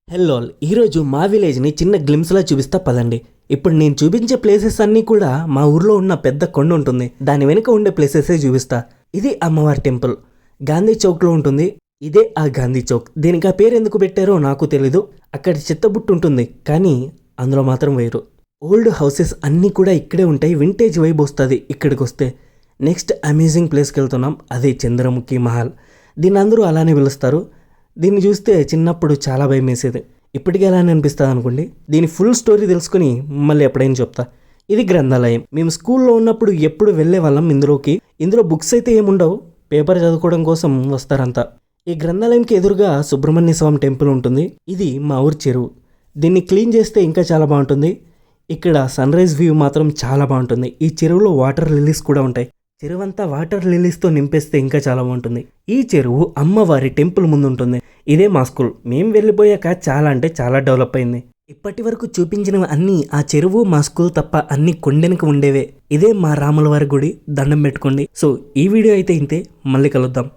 Hello ఈరోజు మా విలేజ్ని చిన్న గ్లిమ్స్లా చూపిస్తా పదండి. ఇప్పుడు నేను చూపించే ప్లేసెస్ అన్నీ కూడా మా ఊర్లో ఉన్న పెద్ద కొండ ఉంటుంది, దాని వెనుక ఉండే ప్లేసెసే చూపిస్తా. ఇది అమ్మవారి టెంపుల్, గాంధీ చౌక్లో ఉంటుంది. ఇదే ఆ గాంధీ చౌక్. దీనికి ఆ పేరు ఎందుకు పెట్టారో నాకు తెలీదు. అక్కడ చెత్తబుట్టు ఉంటుంది, కానీ అందులో మాత్రం వేరు. ఓల్డ్ హౌసెస్ అన్నీ కూడా ఇక్కడే ఉంటాయి. వింటేజ్ వైబ్ వస్తుంది ఇక్కడికి వస్తే. నెక్స్ట్ అమేజింగ్ ప్లేస్కి వెళ్తున్నాం, అదే చంద్రముఖి మహల్. దీన్ని అందరూ అలానే పిలుస్తారు. దీన్ని చూస్తే చిన్నప్పుడు చాలా భయం వేసేది, ఇప్పటికీ అలానే అనిపిస్తుంది అనుకోండి. దీని ఫుల్ స్టోరీ తెలుసుకుని మళ్ళీ ఎప్పుడైనా చెప్తా. ఇది గ్రంథాలయం. మేము స్కూల్లో ఉన్నప్పుడు ఎప్పుడు వెళ్ళే వాళ్ళం ఇందులోకి. ఇందులో బుక్స్ అయితే ఏముండవు, పేపర్ చదువుకోవడం కోసం వస్తారంతా. ఈ గ్రంథాలయంకి ఎదురుగా సుబ్రహ్మణ్య స్వామి టెంపుల్ ఉంటుంది. ఇది మా ఊరి చెరువు. దీన్ని క్లీన్ చేస్తే ఇంకా చాలా బాగుంటుంది. ఇక్కడ సన్ రైజ్ వ్యూ మాత్రం చాలా బాగుంటుంది. ఈ చెరువులో వాటర్ లిల్లీస్ కూడా ఉంటాయి. చెరువంతా వాటర్ లిల్లీస్తో నింపేస్తే ఇంకా చాలా బాగుంటుంది. ఈ చెరువు అమ్మవారి టెంపుల్ ముందు ఉంటుంది. ఇదే మా స్కూల్. మేము వెళ్ళిపోయాక చాలా అంటే చాలా డెవలప్ అయింది. ఇప్పటి వరకు చూపించినవి అన్నీ ఆ చెరువు మా స్కూల్ తప్ప అన్ని కొండెనక ఉండేవే. ఇదే మా రాములవారి గుడి. దండం పెట్టుకోండి. సో ఈ వీడియో అయితే ఇంతే, మళ్ళీ కలుద్దాం.